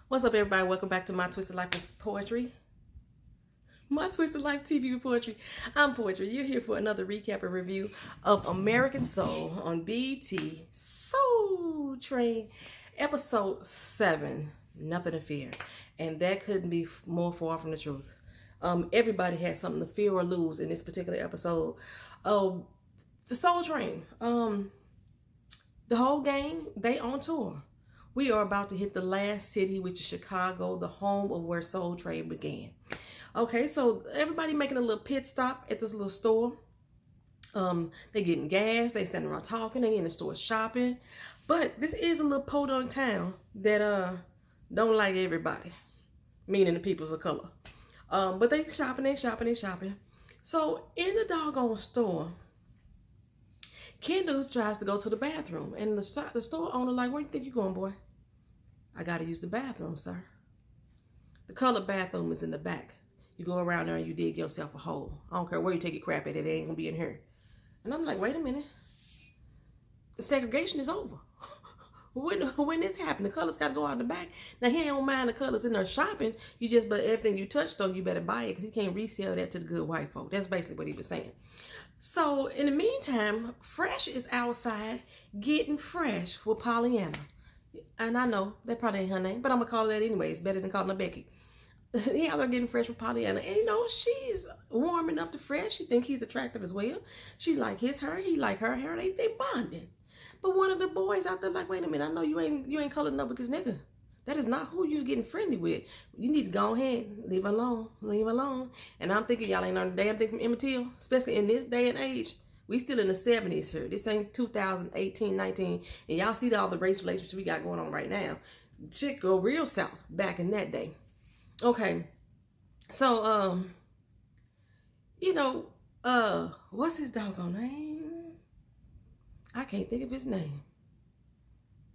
What's up, everybody? Welcome back to My Twisted Life with Poetry. My Twisted Life TV with Poetry. I'm Poetry. You're here for another recap and review of American Soul on BET Soul Train, episode 7, Nothing to Fear. And that couldn't be more far from the truth. Everybody had something to fear or lose in this particular episode of the Soul Train. The whole gang, they on tour. We are about to hit the last city, which is Chicago, the home of where Soul Train began. Okay, so everybody making a little pit stop at this little store. They getting gas, they standing around talking, they in the store shopping. But this is a little podunk town that don't like everybody, meaning the peoples of color. But they shopping. So in the doggone store, Kendall tries to go to the bathroom, and the store owner like, where you think you going, boy? I gotta use the bathroom, sir. The colored bathroom is in the back. You go around there and you dig yourself a hole. I don't care where you take your crap at, it ain't gonna be in here. And I'm like, wait a minute. The segregation is over. When this happened, the colors gotta go out the back. Now he don't mind the colors in there shopping. You just, but everything you touch though, you better buy it because he can't resell that to the good white folk. That's basically what he was saying. So in the meantime, Fresh is outside getting fresh with Pollyanna. And I know that probably ain't her name, but I'm gonna call her that anyway. It's better than calling her Becky. Yeah, they're getting fresh with Pollyanna. And you know, she's warming up to Fresh. She think he's attractive as well. She like his hair, he like her hair. They bonding. But one of the boys out there like, wait a minute, I know you ain't colored up with this nigga. That is not who you getting friendly with. You need to go ahead, leave her alone. And I'm thinking y'all ain't learned a damn thing from Emmett Till, especially in this day and age. We still in the 70s here. This ain't 2018, 19. And y'all see all the race relationships we got going on right now. Shit go real south back in that day. Okay. So, what's his doggone name? I can't think of his name.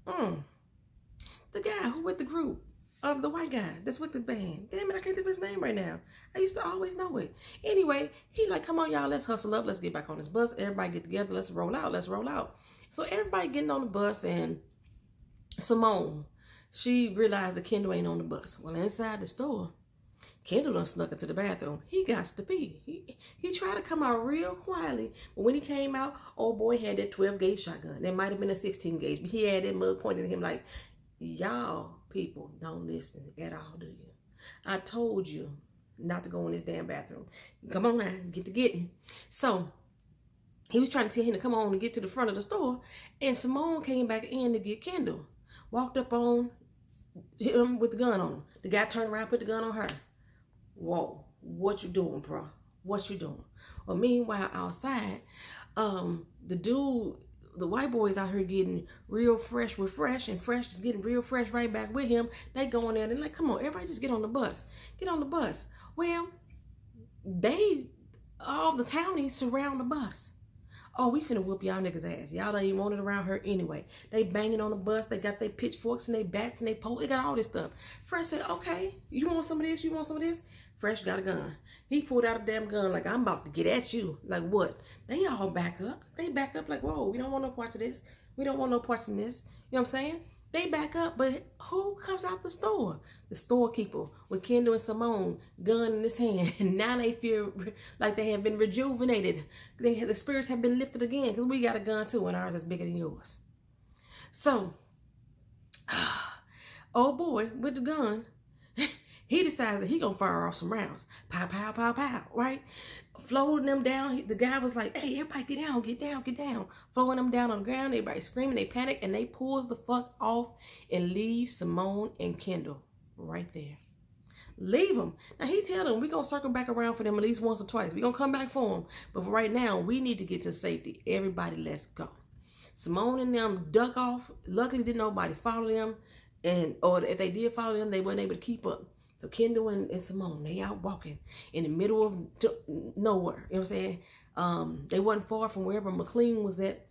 The guy who with the group. The white guy that's with the band. Damn it, I can't think of his name right now. I used to always know it. Anyway, he like, come on, y'all, let's hustle up. Let's get back on this bus. Everybody get together. Let's roll out. So everybody getting on the bus, and Simone, she realized that Kendall ain't on the bus. Well, inside the store, Kendall done snuck into the bathroom. He got to pee. He tried to come out real quietly, but when he came out, old boy had that 12-gauge shotgun. That might have been a 16-gauge, but he had that mug pointed at him like, y'all people don't listen at all, do you? I told you not to go in this damn bathroom. Come on now, get to getting. So he was trying to tell him to come on and get to the front of the store, and Simone came back in to get Kendall. Walked up on him with the gun on him. The guy turned around, put the gun on her. Whoa, what you doing, bro? What you doing? Well, meanwhile, outside, the white boys out here getting real fresh with Fresh, and Fresh is getting real fresh right back with him. They going there and they're like, come on, everybody just get on the bus. Get on the bus. Well, all the townies surround the bus. Oh, we finna whoop y'all niggas ass. Y'all don't even want it around her anyway. They banging on the bus. They got their pitchforks and their bats and they pole. They got all this stuff. Fresh said, okay, you want some of this? You want some of this? Fresh got a gun. He pulled out a damn gun like, I'm about to get at you. Like, what? They all back up. They back up like, whoa, we don't want no parts of this. We don't want no parts in this. You know what I'm saying? They back up, but who comes out the store? The storekeeper with Kendall and Simone, gun in his hand. And now they feel like they have been rejuvenated. The spirits have been lifted again because we got a gun too, and ours is bigger than yours. So, old boy with the gun, he decides that he gonna fire off some rounds. Pow, pow, pow, pow, right? Floating them down. The guy was like, hey, everybody get down. Flowing them down on the ground. Everybody screaming, they panic, and they pulls the fuck off and leave Simone and Kendall right there. Leave them. Now, he tell them, we gonna circle back around for them at least once or twice. We gonna come back for them. But for right now, we need to get to safety. Everybody, let's go. Simone and them duck off. Luckily, didn't nobody follow them. Or if they did follow them, they weren't able to keep up. So Kendall and Simone, they out walking in the middle of nowhere. You know what I'm saying? They wasn't far from wherever McLean was at.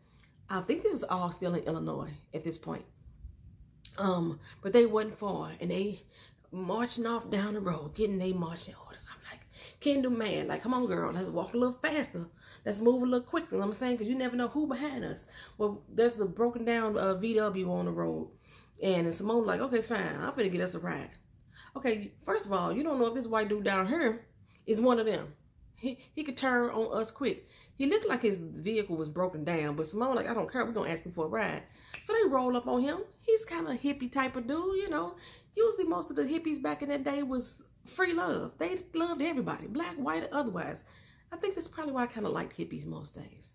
I think this is all still in Illinois at this point. But they wasn't far. And they marching off down the road, getting their marching orders. I'm like, Kendall, man, like, come on, girl. Let's walk a little faster. Let's move a little quicker. You know what I'm saying? Because you never know who behind us. Well, there's a broken down VW on the road. And then Simone like, okay, fine, I'm finna get us a ride. Okay, first of all, you don't know if this white dude down here is one of them. He could turn on us quick. He looked like his vehicle was broken down, but Simone like, I don't care, we're gonna ask him for a ride. So they roll up on him. He's kind of a hippie type of dude, you know. Usually most of the hippies back in that day was free love. They loved everybody, black, white, or otherwise. I think that's probably why I kind of liked hippies most days.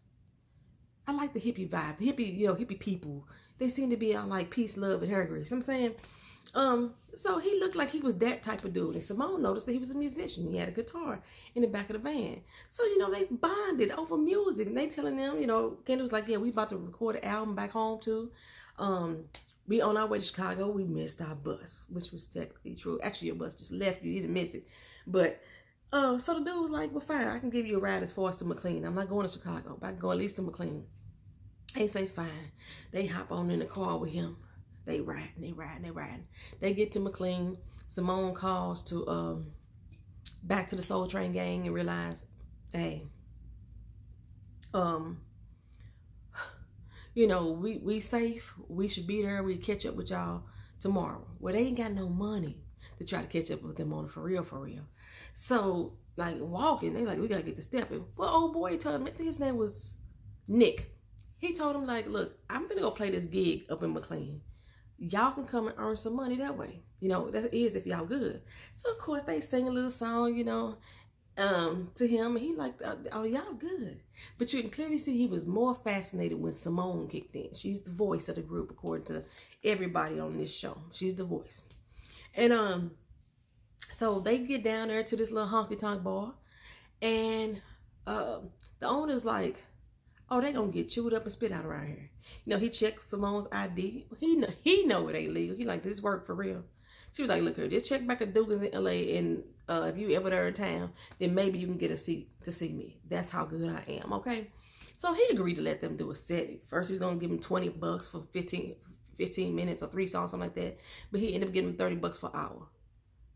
I like the hippie vibe, the hippie, you know, hippie people. They seem to be all like peace, love, and hair grease. You know what I'm saying? So he looked like he was that type of dude. And Simone noticed that he was a musician. He had a guitar in the back of the van. So, you know, they bonded over music. And they telling them, you know, Kendall was like, yeah, we about to record an album back home too. We on our way to Chicago. We missed our bus, which was technically true. Actually, your bus just left you. You didn't miss it. But, so the dude was like, well, fine. I can give you a ride as far as to McLean. I'm not going to Chicago, but I can go at least to McLean. They say, fine. They hop on in the car with him. They riding. They get to McLean. Simone calls to back to the Soul Train gang and realize, hey, you know, we safe. We should be there. We catch up with y'all tomorrow. Well, they ain't got no money to try to catch up with them on for real. So, like, walking, they like, we gotta get to stepping. Well, old boy told him, I think his name was Nick. He told him, like, look, I'm gonna go play this gig up in McLean. Y'all can come and earn some money that way. You know, that is if y'all good. So, of course, they sing a little song, you know, to him. And he like, oh, y'all good. But you can clearly see he was more fascinated when Simone kicked in. She's the voice of the group, according to everybody on this show. She's the voice. And so they get down there to this little honky-tonk bar. And the owner's like, oh, they gonna get chewed up and spit out around here. You know, he checked Simone's ID. He know it ain't legal. He like, this work for real. She was like, look here, just check back at Dugan's in LA, and if you ever there in town, then maybe you can get a seat to see me. That's how good I am, okay? So he agreed to let them do a set. First, he was gonna give him $20 for 15 minutes or 3 songs, something like that. But he ended up giving him $30 for an hour.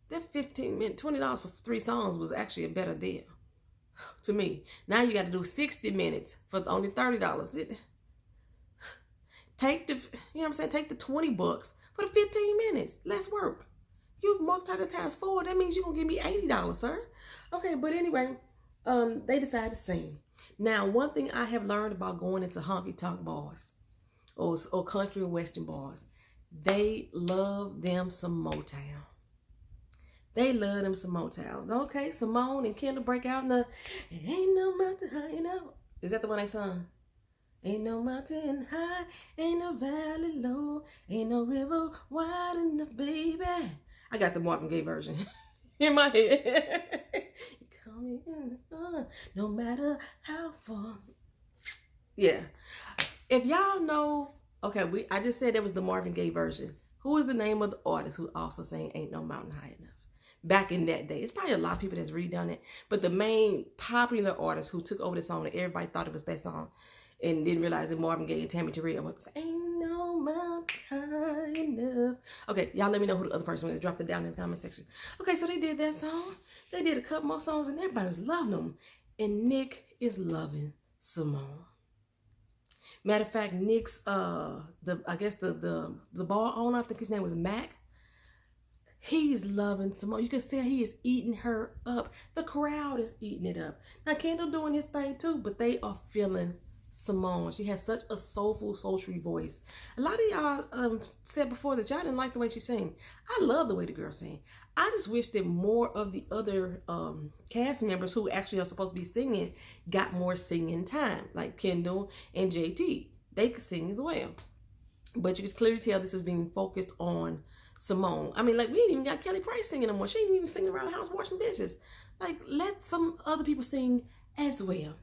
That 15 minutes, $20 for 3 songs was actually a better deal to me. Now you got to do 60 minutes for only $30. Take the, you know what I'm saying? Take the $20 for the 15 minutes. Less work. You multiply the times 4. That means you're going to give me $80, sir. Okay, but anyway, they decided to sing. Now, one thing I have learned about going into honky-tonk bars or country and western bars, they love them some Motown. They love them some Motown. Okay, Simone and Kendall break out in the Ain't No Mountain High Enough. Is that the one they sung? Ain't no mountain high, ain't no valley low, ain't no river wide enough, baby. I got the Marvin Gaye version in my head. You call me in the sun, no matter how far. Yeah. If y'all know, okay, I just said that was the Marvin Gaye version. Who is the name of the artist who also sang Ain't No Mountain High Enough? Back in that day. It's probably a lot of people that's redone it. But the main popular artist who took over the song and everybody thought it was that song and didn't realize that Marvin Gaye and Tammy Terrell was Ain't No Mountain High Enough. Okay, y'all let me know who the other person was. Drop it down in the comment section. Okay, so they did that song. They did a couple more songs and everybody was loving them. And Nick is loving Simone. Matter of fact, Nick's I guess the bar owner, I think his name was Mac. He's loving Simone. You can see he is eating her up. The crowd is eating it up. Now, Kendall doing his thing too, but they are feeling Simone. She has such a soulful, sultry voice. A lot of y'all said before that y'all didn't like the way she sang. I love the way the girl sang. I just wish that more of the other cast members who actually are supposed to be singing got more singing time, like Kendall and JT. They could sing as well. But you can clearly tell this is being focused on Simone. I mean, like, we ain't even got Kelly Price singing no more. She ain't even singing around the house washing dishes. Like, let some other people sing as well.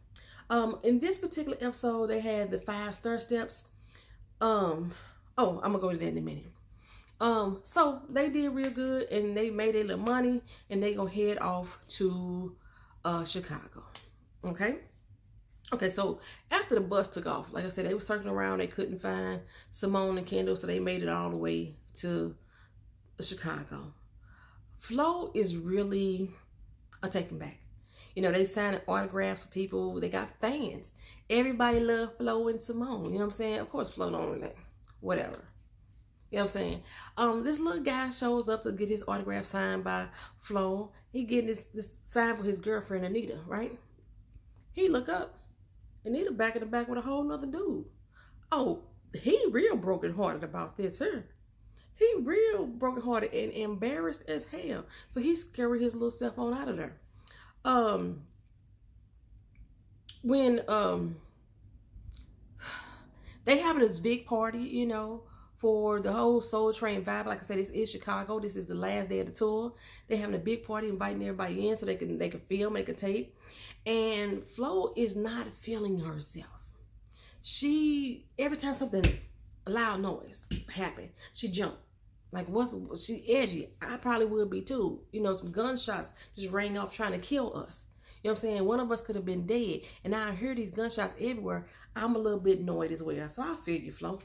In this particular episode, they had the 5 stir steps. I'm gonna go to that in a minute. So they did real good and they made a little money and they gonna head off to Chicago. Okay, so after the bus took off, like I said, they were circling around, they couldn't find Simone and Kendall, so they made it all the way to Chicago. Flo is really a taken back. You know, they signed autographs for people. They got fans. Everybody loved Flo and Simone. You know what I'm saying? Of course, Flo don't really, whatever. You know what I'm saying? This little guy shows up to get his autograph signed by Flo. He getting this signed for his girlfriend Anita, right? He look up, Anita back in the back with a whole nother dude. Oh, he real brokenhearted about this here. He real brokenhearted and embarrassed as hell. So he scurried his little self on out of there. When they having this big party, you know, for the whole Soul Train vibe. Like I said, this is Chicago. This is the last day of the tour. They having a big party, inviting everybody in so they can film, they can tape. And Flo is not feeling herself. She, every time something, a loud noise happen, she jumped. Like, she edgy? I probably would be too. You know, some gunshots just rang off trying to kill us. You know what I'm saying? One of us could have been dead. And now I hear these gunshots everywhere. I'm a little bit annoyed as well. So I feel you, Flo.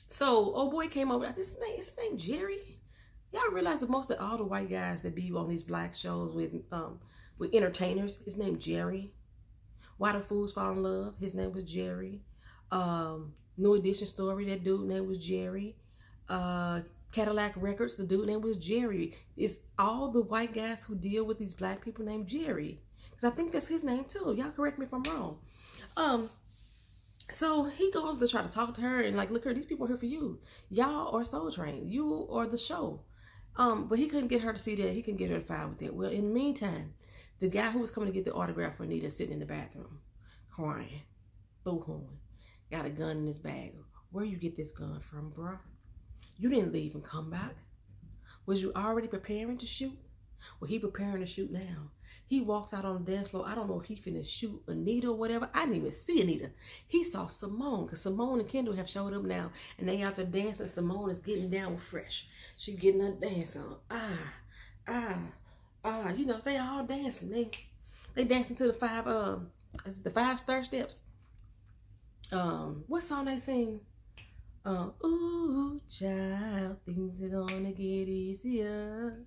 So old boy came over. His name Jerry. Y'all realize that most of all the white guys that be on these black shows with entertainers, his name Jerry. Why the Fools Fall in Love, his name was Jerry. New Edition Story, that dude name was Jerry. Cadillac Records, the dude name was Jerry. It's all the white guys who deal with these black people named Jerry. Because I think that's his name too. Y'all correct me if I'm wrong. So he goes to try to talk to her and like, look, her, these people are here for you. Y'all are Soul Train. You are the show. But he couldn't get her to see that. He couldn't get her to fight with that. Well, in the meantime, the guy who was coming to get the autograph for Anita sitting in the bathroom, crying, boo-hooing, got a gun in his bag. Where you get this gun from, bruh? You didn't leave and come back. Was you already preparing to shoot? Well, he preparing to shoot now. He walks out on the dance floor. I don't know if he finna shoot Anita or whatever. I didn't even see Anita. He saw Simone, because Simone and Kendall have showed up now, and they out there dancing. Simone is getting down with Fresh. She getting her dance on. You know, they all dancing. They dancing to the the 5 star steps. What song they sing? Ooh, child, things are gonna get easier.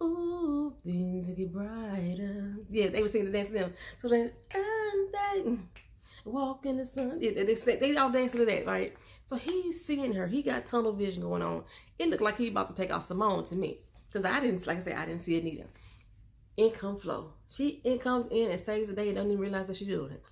Ooh, things will get brighter. Yeah, they were singing the dance to them. So then, and they walk in the sun. Yeah, they all dancing to that, right? So he's seeing her. He got tunnel vision going on. It looked like he about to take out Simone to me. Because I didn't, like I said, I didn't see Anita. In come Flo. She comes in and saves the day and don't even realize that she's doing it.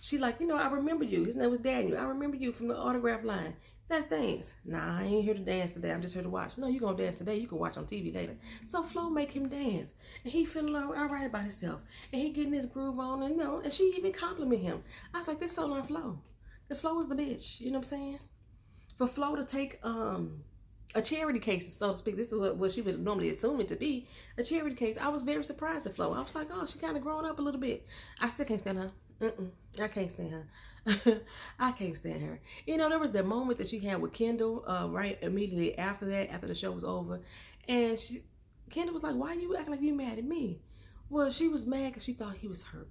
She like, you know, I remember you. His name was Daniel. I remember you from the autograph line. Let's dance. Nah, I ain't here to dance today. I'm just here to watch. No, you gonna dance today. You can watch on TV later. So Flo make him dance. And he feeling all right about himself. And he getting his groove on. And, you know, and she even compliment him. I was like, this so not Flo. Because Flo is the bitch. You know what I'm saying? For Flo to take a charity case, so to speak. This is what she would normally assume it to be. A charity case. I was very surprised at Flo. I was like, oh, she kind of grown up a little bit. I still can't stand her. I can't stand her. I can't stand her. You know, there was that moment that she had with Kendall, right immediately after that, after the show was over. And Kendall was like, why you acting like you mad at me? Well, she was mad because she thought he was hurt.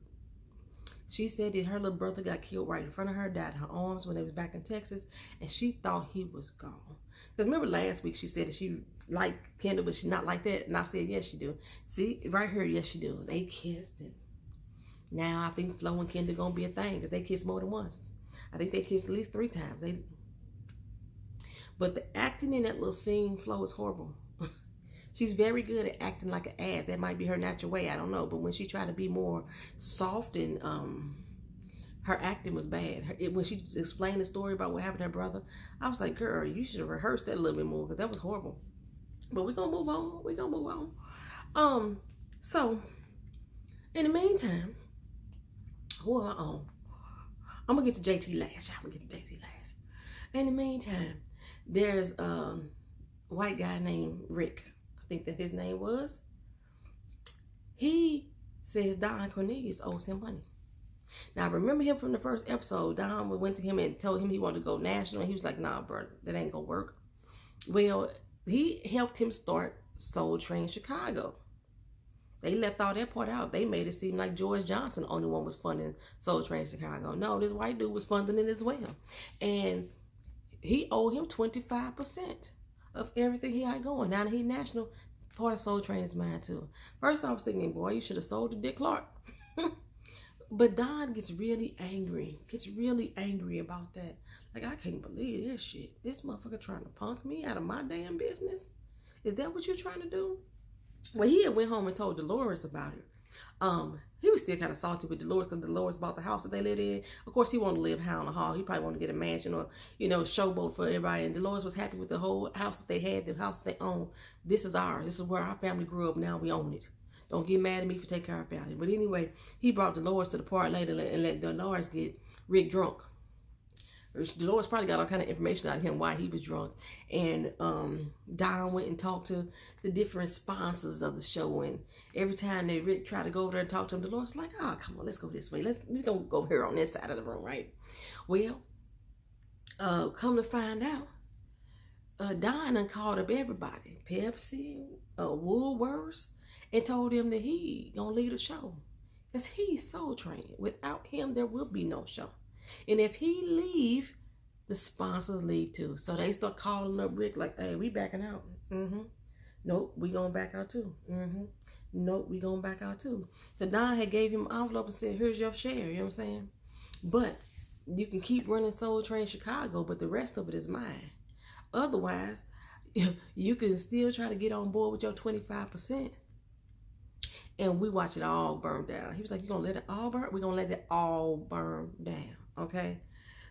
She said that her little brother got killed right in front of her, died in her arms when they was back in Texas, and she thought he was gone. Because remember last week she said that she liked Kendall, but she not like that. And I said, yes, she do. See, right here, yes, she do. They kissed and now I think Flo and Kendall gonna be a thing because they kissed more than once. I think they kissed at least 3 times. But the acting in that little scene, Flo, is horrible. She's very good at acting like an ass. That might be her natural way. I don't know. But when she tried to be more soft and her acting was bad. When she explained the story about what happened to her brother, I was like, girl, you should have rehearsed that a little bit more because that was horrible. But we're gonna move on. We're gonna move on. So in the meantime, who am I on? I'm gonna get to JT last. I'm gonna get to JT last. In the meantime, there's a white guy named Rick. I think that his name was. He says Don Cornelius owes him money. Now, I remember him from the first episode. Don went to him and told him he wanted to go national. He was like, nah, bro, that ain't gonna work. Well, he helped him start Soul Train Chicago. They left all that part out. They made it seem like George Johnson, the only one was funding Soul Train Chicago. No, this white dude was funding it as well. And he owed him 25% of everything he had going. Now that he's national, part of Soul Train is mine too. First, I was thinking, boy, you should have sold to Dick Clark. But Don gets really angry. Gets really angry about that. Like, I can't believe this shit. This motherfucker trying to punk me out of my damn business. Is that what you're trying to do? Well, he had went home and told Dolores about it. He was still kind of salty with Dolores because Dolores bought the house that they lived in. Of course, he wanted to live high on the hog. He probably wanted to get a mansion or, showboat for everybody. And Dolores was happy with the whole house that they had, the house that they owned. This is ours. This is where our family grew up. Now we own it. Don't get mad at me for taking care of our family. But anyway, he brought Dolores to the party later and let Dolores get Rick drunk. Dolores probably got all kind of information out of him why he was drunk. And Don went and talked to the different sponsors of the show. And every time they Rick tried to go over there and talk to him, Dolores was like, oh, come on, let's go this way. We're going to go here on this side of the room, right? Well, come to find out, Don done called up everybody. Pepsi, Woolworths, and told him that he going to lead the show. Because he's Soul Train. Without him, there will be no show. And if he leave, the sponsors leave too. So they start calling up Rick like, hey, we backing out. Nope, we gonna back out too. Nope, we gonna back out too. So Don had gave him an envelope and said, here's your share, you know what I'm saying? But you can keep running Soul Train Chicago, but the rest of it is mine. Otherwise, you can still try to get on board with your 25%. And we watch it all burn down. He was like, you gonna let it all burn? We're gonna let it all burn down. Okay,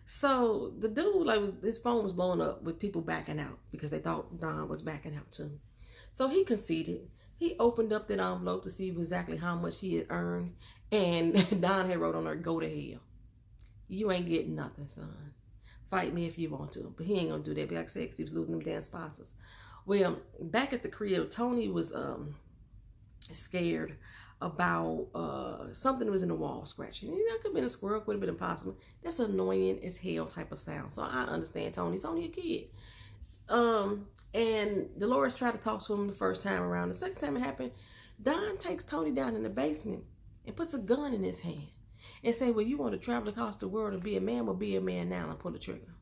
so the dude, like, his phone was blowing up with people backing out because they thought Don was backing out too. So he conceded. He opened up that envelope to see exactly how much he had earned, and Don had wrote on there, "Go to hell. You ain't getting nothing, son. Fight me if you want to." But he ain't gonna do that. But like I said, 'cause he was losing them damn sponsors. Well, back at the crib, Tony was scared about something that was in the wall scratching. That could have been a squirrel, could have been a possum. That's annoying as hell type of sound. So I understand Tony's only a kid. And Dolores tried to talk to him the first time around. The second time it happened, Don takes Tony down in the basement and puts a gun in his hand and say, well, you want to travel across the world and be a man? Well, be a man now and pull the trigger.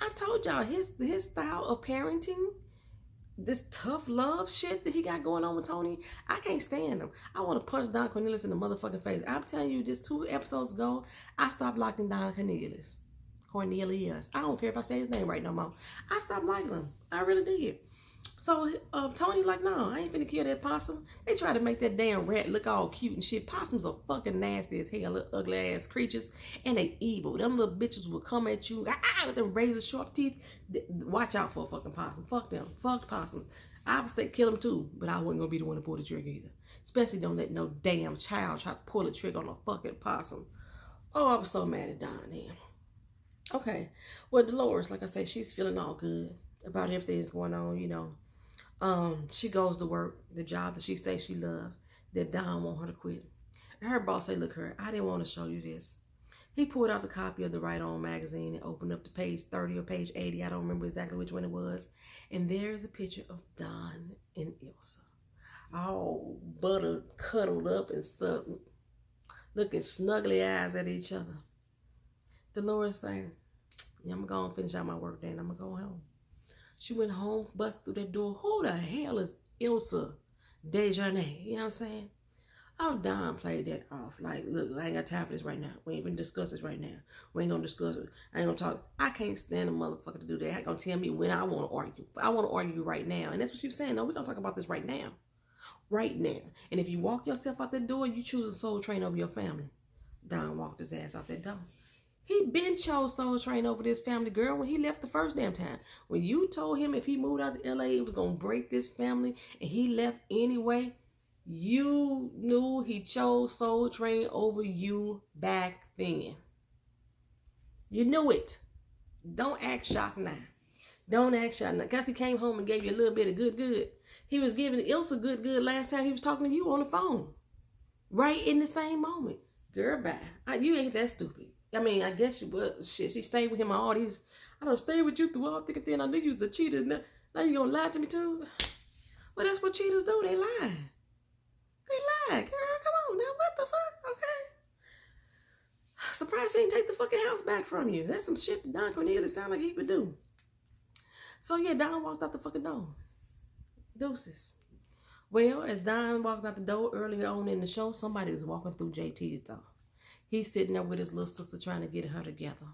I told y'all his style of parenting, this tough love shit that he got going on with Tony, I can't stand him. I want to punch Don Cornelius in the motherfucking face. I'm telling you, just 2 episodes ago, I stopped liking Don Cornelius. I don't care if I say his name right no more. I stopped liking him. I really did. So Tony like, no, I ain't finna kill that possum. They try to make that damn rat look all cute and shit. Possums are fucking nasty as hell, little ugly ass creatures, and they evil. Them little bitches will come at you with them razor sharp teeth. Watch out for a fucking possum. Fuck them. Fuck possums. I would say kill them too, but I wasn't gonna be the one to pull the trigger either. Especially don't let no damn child try to pull the trigger on a fucking possum. Oh, I was so mad at Don then. Okay, well, Dolores, like I said, she's feeling all good about everything that's going on, you know. She goes to work, the job that she says she loves, that Don want her to quit. And her boss say, look, her, I didn't want to show you this. He pulled out the copy of the Right On magazine and opened up to page 30 or page 80. I don't remember exactly which one it was. And there's a picture of Don and Ilsa, all buttered, cuddled up and stuff, looking snuggly eyes at each other. Dolores saying, yeah, I'm going to finish out my work then. I'm going to go home. She went home, busted through that door. Who the hell is Ilsa Desjardins? You know what I'm saying? Oh, Don played that off. Like, look, I ain't got time for this right now. We ain't gonna discuss this right now. We ain't gonna discuss it. I ain't gonna talk. I can't stand a motherfucker to do that. I ain't gonna tell me when I want to argue. I want to argue right now. And that's what she was saying. No, we're gonna talk about this right now. Right now. And if you walk yourself out that door, you choose a Soul Train over your family. Don walked his ass out that door. He been chose Soul Train over this family, girl, when he left the first damn time. When you told him if he moved out to LA, it was going to break this family, and he left anyway, you knew he chose Soul Train over you back then. You knew it. Don't act shocked now. Don't act shocked now. Because he came home and gave you a little bit of good. He was giving Ilsa good last time he was talking to you on the phone. Right in the same moment. Girl, bye. You ain't that stupid. I mean, I guess she was. Shit, she stayed with him all these. I don't stay with you through all thick and thin. I knew you was a cheater. Now you gonna lie to me too? Well, that's what cheaters do. They lie. They lie. Girl, come on now. What the fuck? Okay. Surprised he didn't take the fucking house back from you. That's some shit that Don Cornelius sound like he would do. So yeah, Don walked out the fucking door. Deuces. Well, as Don walked out the door earlier on in the show, somebody was walking through JT's door. He's sitting there with his little sister trying to get her together.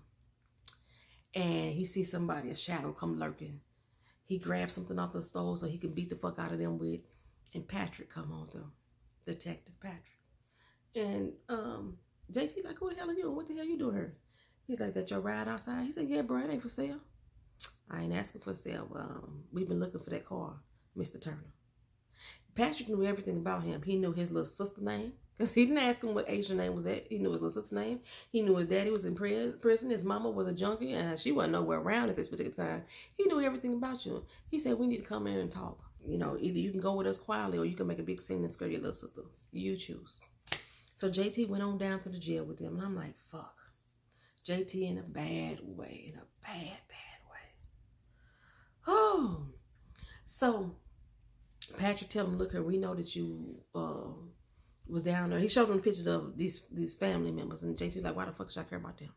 and he sees somebody, a shadow, come lurking. He grabs something off the stove so he can beat the fuck out of them with, and Patrick come on through, Detective Patrick. And JT like, who the hell are you? What the hell you doing here? He's like, that your ride outside? He said, yeah, bro, it ain't for sale. I ain't asking for sale. We've been looking for that car, Mr. Turner. Patrick knew everything about him. He knew his little sister name, because he didn't ask him what Asian name was that. He knew his little sister name. He knew his daddy was in prison. His mama was a junkie, and she wasn't nowhere around at this particular time. He knew everything about you. He said, we need to come in and talk. You know, either you can go with us quietly or you can make a big scene and scare your little sister. You choose. So JT went on down to the jail with him, and I'm like, fuck. JT in a bad way, in a bad way. Oh, so Patrick tell him, look here, we know that you was down there. He showed them pictures of these family members, and JT like, why the fuck should I care about them?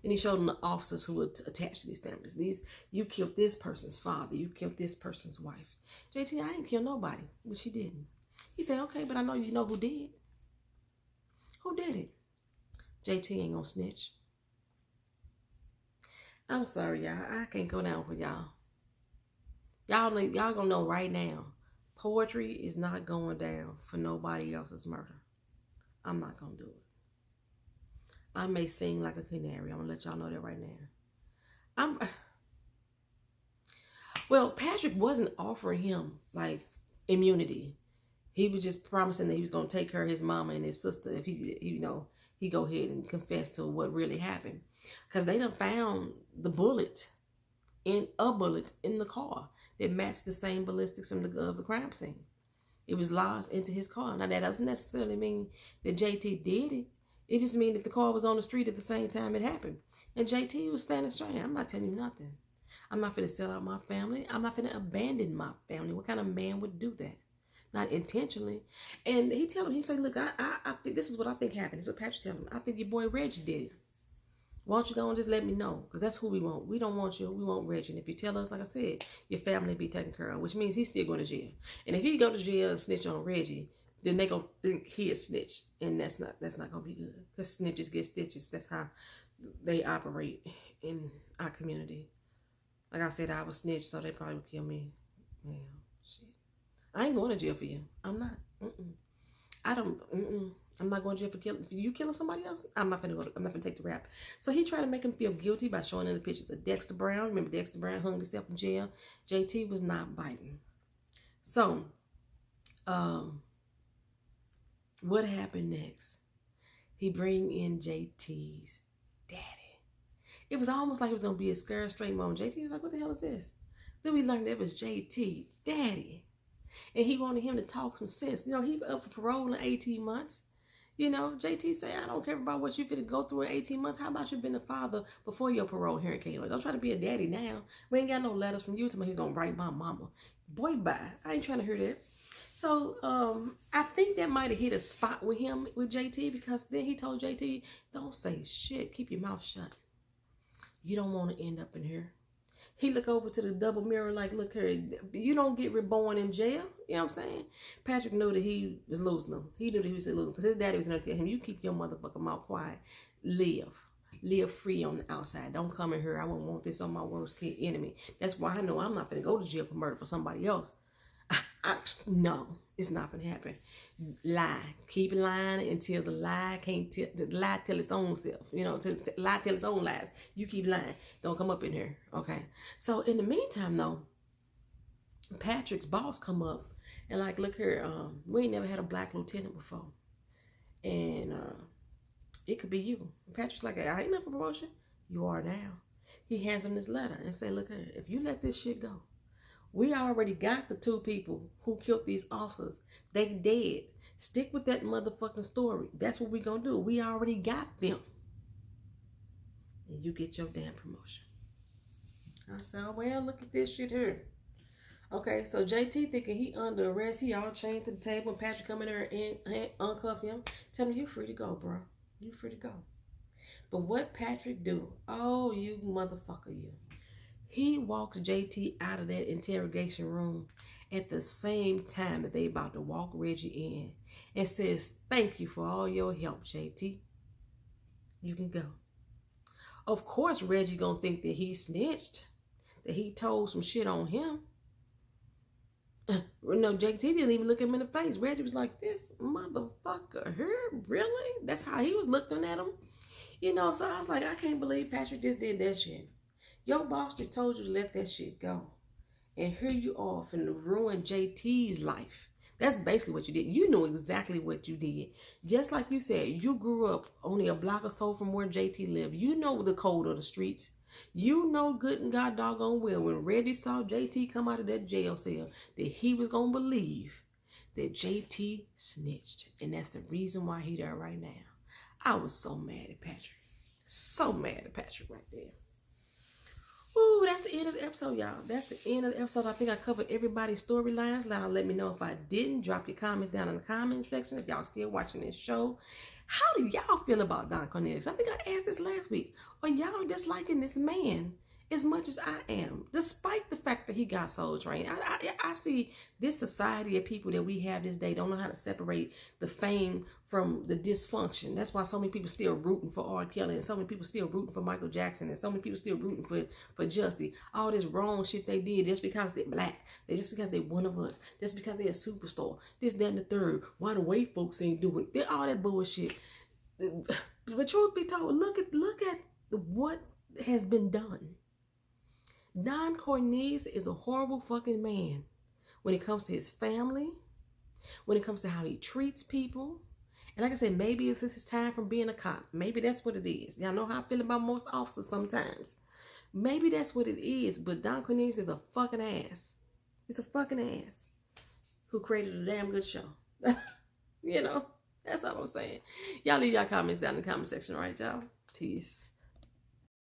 Then he showed them the officers who were attached to these families. You killed this person's father, you killed this person's wife. JT, I ain't killed nobody, but she didn't. He said, okay, but I know you know who did. Who did it? JT ain't gonna snitch. I'm sorry, y'all. I can't go down for y'all. Y'all gonna know right now. Poetry is not going down for nobody else's murder. I'm not gonna do it. I may sing like a canary. I'm gonna let y'all know that right now. Well, Patrick wasn't offering him like immunity. He was just promising that he was gonna take care of his mama and his sister if he go ahead and confess to what really happened. Because they done found the bullet in the car that matched the same ballistics from the crime scene. It was lodged into his car. Now that doesn't necessarily mean that JT did it. It just means that the car was on the street at the same time it happened. And JT was standing straight. I'm not telling you nothing. I'm not going to sell out my family. I'm not going to abandon my family. What kind of man would do that? Not intentionally. And he said, look, I think this is what I think happened. This is what Patrick told him. I think your boy Reggie did it. Why don't you go and just let me know? Because that's who we want. We don't want you. We want Reggie. And if you tell us, like I said, your family be taken care of, which means he's still going to jail. And if he go to jail and snitch on Reggie, then they going to think he is snitched. And that's not going to be good. Because snitches get stitches. That's how they operate in our community. Like I said, I was snitched, so they probably would kill me. Well, shit. I ain't going to jail for you. I'm not. I'm not going to jail for you killing somebody else. I'm not gonna take the rap. So he tried to make him feel guilty by showing him the pictures of Dexter Brown. Remember, Dexter Brown hung himself in jail. JT was not biting. So, what happened next? He bring in JT's daddy. It was almost like it was gonna be a scare straight moment. JT was like, "What the hell is this?" Then we learned it was JT daddy, and he wanted him to talk some sense. You know, he up for parole in 18 months. You know, JT say, I don't care about what you finna go through in 18 months. How about you been a father before your parole hearing came? Don't try to be a daddy now. We ain't got no letters from you to me. He's gonna write my mama. Boy, bye. I ain't trying to hear that. So, I think that might have hit a spot with him, with JT, because then he told JT, don't say shit. Keep your mouth shut. You don't want to end up in here. He look over to the double mirror like, look here, you don't get reborn in jail. You know what I'm saying? Patrick knew that he was losing them. He knew that he was losing because his daddy was going to tell him, you keep your motherfucking mouth quiet. Live free on the outside. Don't come in here. I won't want this on my worst enemy. That's why I know I'm not going to go to jail for murder for somebody else. No, it's not going to happen. Lie. Keep lying until the lie tell its own self. You know, to lie tell its own lies. You keep lying. Don't come up in here. Okay. So in the meantime, though, Patrick's boss come up and like, look here, we ain't never had a black lieutenant before. And it could be you. Patrick's like, I ain't never promotion. You are now. He hands him this letter and say, look here, if you let this shit go, we already got the 2 people who killed these officers. They dead. Stick with that motherfucking story. That's what we gonna do. We already got them. And you get your damn promotion. I said, well, look at this shit here. Okay, so JT thinking he under arrest. He all chained to the table. And Patrick come in there and uncuff him. Tell him, you free to go, bro. You free to go. But what Patrick do? Oh, you motherfucker, you. He walks JT out of that interrogation room at the same time that they about to walk Reggie in and says, thank you for all your help, JT. You can go. Of course, Reggie gonna think that he snitched, that he told some shit on him. No, JT didn't even look him in the face. Reggie was like, this motherfucker here? Really? That's how he was looking at him. You know, so I was like, I can't believe Patrick just did that shit. Your boss just told you to let that shit go. And here you are finna ruin JT's life. That's basically what you did. You knew exactly what you did. Just like you said, you grew up only a block or so from where JT lived. You know the code of the streets. You know good and God doggone well when Reggie saw JT come out of that jail cell that he was going to believe that JT snitched. And that's the reason why he there right now. I was so mad at Patrick. So mad at Patrick right there. Ooh, that's the end of the episode, y'all. That's the end of the episode. I think I covered everybody's storylines. Now, let me know if I didn't. Drop your comments down in the comment section if y'all still watching this show. How do y'all feel about Don Cornelius? I think I asked this last week. Are y'all disliking this man as much as I am, despite the fact that he got Soul Train? I see this society of people that we have this day don't know how to separate the fame from the dysfunction. That's why so many people still rooting for R. Kelly, and so many people still rooting for Michael Jackson, and so many people still rooting for Jussie. All this wrong shit they did just because they're black, just because they're one of us, just because they're a superstar, this, that, and the third. Why the white folks ain't doing it? All that bullshit. But truth be told, look at what has been done. Don Cornelius is a horrible fucking man when it comes to his family, when it comes to how he treats people. And like I said, maybe if this is time from being a cop, maybe that's what it is. Y'all know how I feel about most officers sometimes. Maybe that's what it is, but Don Cornelius is a fucking ass. He's a fucking ass who created a damn good show. You know, that's all I'm saying. Y'all leave y'all comments down in the comment section, all right, y'all? Peace.